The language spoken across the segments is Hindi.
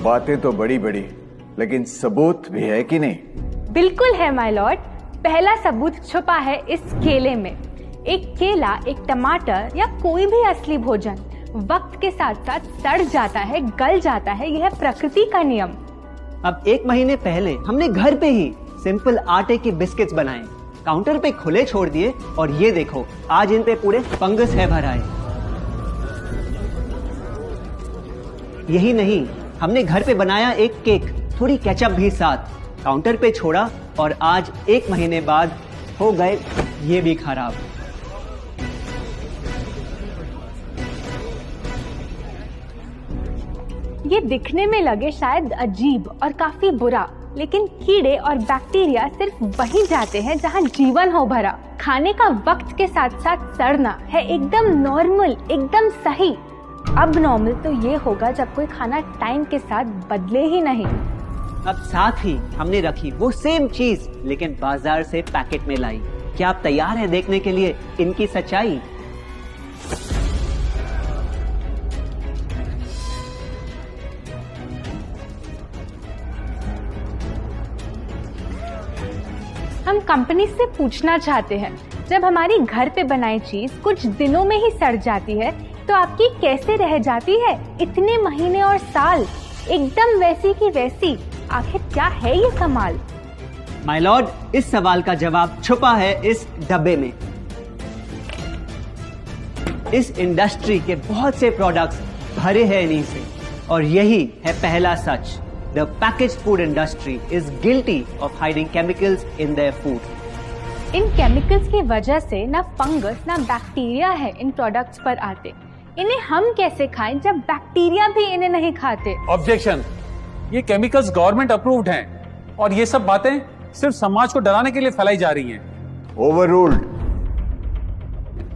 बातें तो बड़ी बड़ी, लेकिन सबूत भी है कि नहीं? बिल्कुल है माय लॉर्ड। पहला सबूत छुपा है इस केले में। एक केला, एक टमाटर या कोई भी असली भोजन वक्त के साथ साथ सड़ जाता है, गल जाता है। यह प्रकृति का नियम। अब 1 महीने पहले हमने घर पे ही सिंपल आटे की बिस्किट्स बनाए, काउंटर पे खुले छोड़ दिए और ये देखो आज इन पे पूरे फंगस है भर आए। यही नहीं, हमने घर पे बनाया एक केक, थोड़ी केचप भी साथ, काउंटर पे छोड़ा और आज 1 महीने बाद हो गए ये भी खराब। ये दिखने में लगे शायद अजीब और काफी बुरा, लेकिन कीड़े और बैक्टीरिया सिर्फ वहीं जाते हैं जहां जीवन हो भरा। खाने का वक्त के साथ साथ सड़ना है एकदम नॉर्मल, एकदम सही। अब नॉर्मल तो ये होगा जब कोई खाना टाइम के साथ बदले ही नहीं। अब साथ ही हमने रखी वो सेम चीज, लेकिन बाजार से पैकेट में लाई। क्या आप तैयार हैं देखने के लिए इनकी सच्चाई? हम कंपनी से पूछना चाहते हैं, जब हमारी घर पे बनाई चीज कुछ दिनों में ही सड़ जाती है तो आपकी कैसे रह जाती है इतने महीने और साल, एकदम वैसी की वैसी? आखिर क्या है ये कमाल? माय लॉर्ड, इस सवाल का जवाब छुपा है इस डब्बे में। इस इंडस्ट्री के बहुत से प्रोडक्ट्स भरे हैं इन्हीं से, और यही है पहला सच। The packaged food industry is guilty of hiding chemicals in their food. In chemicals की वजह से ना फंगस ना बैक्टीरिया है इन प्रोडक्ट्स पर आते। इन्हें हम कैसे खाएं जब बैक्टीरिया भी इन्हें नहीं खाते? ऑब्जेक्शन। ये केमिकल्स गवर्नमेंट अप्रूव्ड हैं और ये सब बातें सिर्फ समाज को डराने के लिए फैलाई जा रही हैं। Overruled.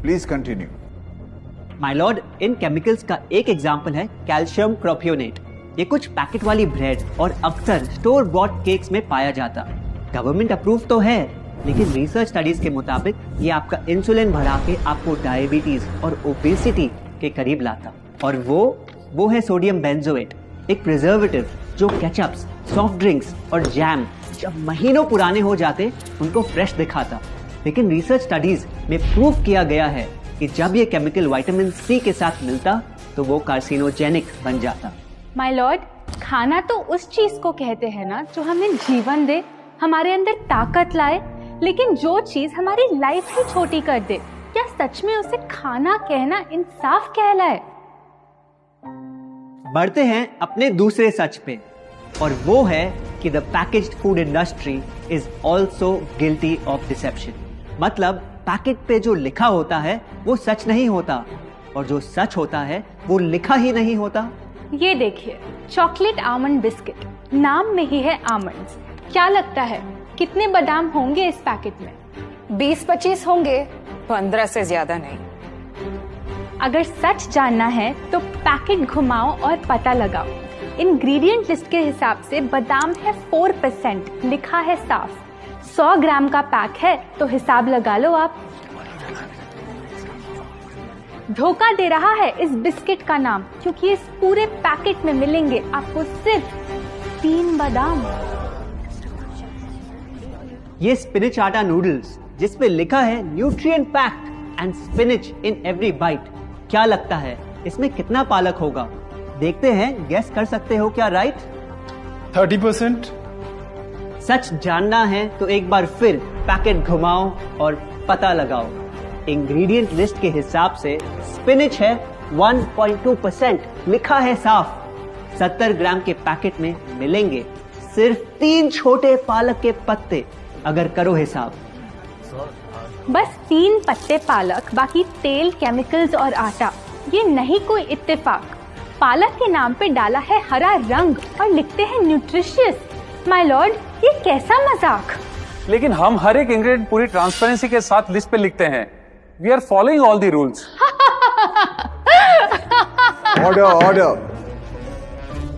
Please continue. My Lord, in chemicals का एक एग्जांपल है कैल्शियम प्रोपियोनेट। ये कुछ पैकेट वाली ब्रेड और अक्सर स्टोर बॉट केक्स में पाया जाता। गवर्नमेंट अप्रूव तो है, लेकिन रिसर्च स्टडीज के मुताबिक ये आपका इंसुलिन बढ़ा के आपको डायबिटीज और ओबेसिटी के करीब लाता। और वो है सोडियम बेंजोएट, एक प्रिजर्वेटिव जो केचप्स, सॉफ्ट ड्रिंक्स और जैम जब महीनों पुराने हो जाते उनको फ्रेश दिखाता। लेकिन रिसर्च स्टडीज में प्रूव किया गया है कि जब ये केमिकल विटामिन सी के साथ मिलता तो वो कार्सिनोजेनिक बन जाता। माय लॉर्ड, खाना तो उस चीज को कहते हैं ना जो हमें जीवन दे, हमारे अंदर ताकत लाए, लेकिन जो चीज हमारी लाइफ ही छोटी कर दे, क्या सच में उसे खाना कहना इंसाफ कहलाए? बढ़ते हैं अपने दूसरे सच पे, और वो है कि the packaged food industry is also guilty of deception. मतलब पैकेट पे जो लिखा होता है वो सच नहीं होता, और जो सच होता है वो लिखा ही नहीं होता। ये देखिए, चॉकलेट आमंड बिस्किट, नाम में ही है आमंड्स। क्या लगता है कितने बादाम होंगे इस पैकेट में? 20-25 होंगे, 15 से ज्यादा नहीं। अगर सच जानना है तो पैकेट घुमाओ और पता लगाओ। इंग्रेडिएंट लिस्ट के हिसाब से बादाम है 4%, लिखा है साफ। 100 ग्राम का पैक है तो हिसाब लगा लो आप। धोखा दे रहा है इस बिस्किट का नाम, क्योंकि इस पूरे पैकेट में मिलेंगे आपको सिर्फ 3 बादाम। ये स्पिनच आटा नूडल्स जिसपे लिखा है nutrient packed and spinach in every bite. क्या लगता है इसमें कितना पालक होगा? देखते हैं, गेस कर सकते हो क्या राइट? 30%। सच जानना है तो एक बार फिर पैकेट घुमाओ और पता लगाओ। इंग्रेडिएंट लिस्ट के हिसाब से स्पिनच है 1.2%, लिखा है साफ। 70 ग्राम के पैकेट में मिलेंगे सिर्फ 3 छोटे पालक के पत्ते, अगर करो हिसाब। बस 3 पत्ते पालक, बाकी तेल, केमिकल्स और आटा। ये नहीं कोई इत्तेफाक। पालक के नाम पे डाला है हरा रंग और लिखते हैं न्यूट्रिशियस। माय लॉर्ड, ये कैसा मजाक? लेकिन हम हर एक इंग्रेडिएंट पूरी ट्रांसपेरेंसी के साथ लिस्ट पे लिखते हैं। We are following all the rules. Order.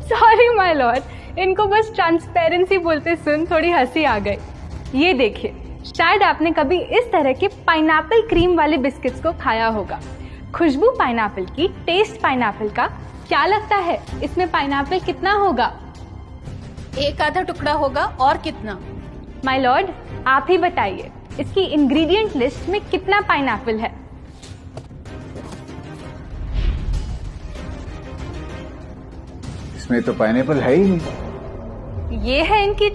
Sorry my lord, इनको बस ट्रांसपेरेंसी बोलते सुन थोड़ी हंसी आ गई। ये देखिए, शायद आपने कभी इस तरह के पाइनएप्पल क्रीम वाले बिस्किट्स को खाया होगा। खुशबू पाइनएप्पल की, टेस्ट पाइनएप्पल का, क्या लगता है इसमें पाइनएप्पल कितना होगा? एक आधा टुकड़ा होगा, और कितना? माय लॉर्ड, आप ही बताइए, इसकी इंग्रेडिएंट लिस्ट में कितना पाइनएप्पल है? इसमें तो पाइनएप्पल है ही नहीं। ये है इनकी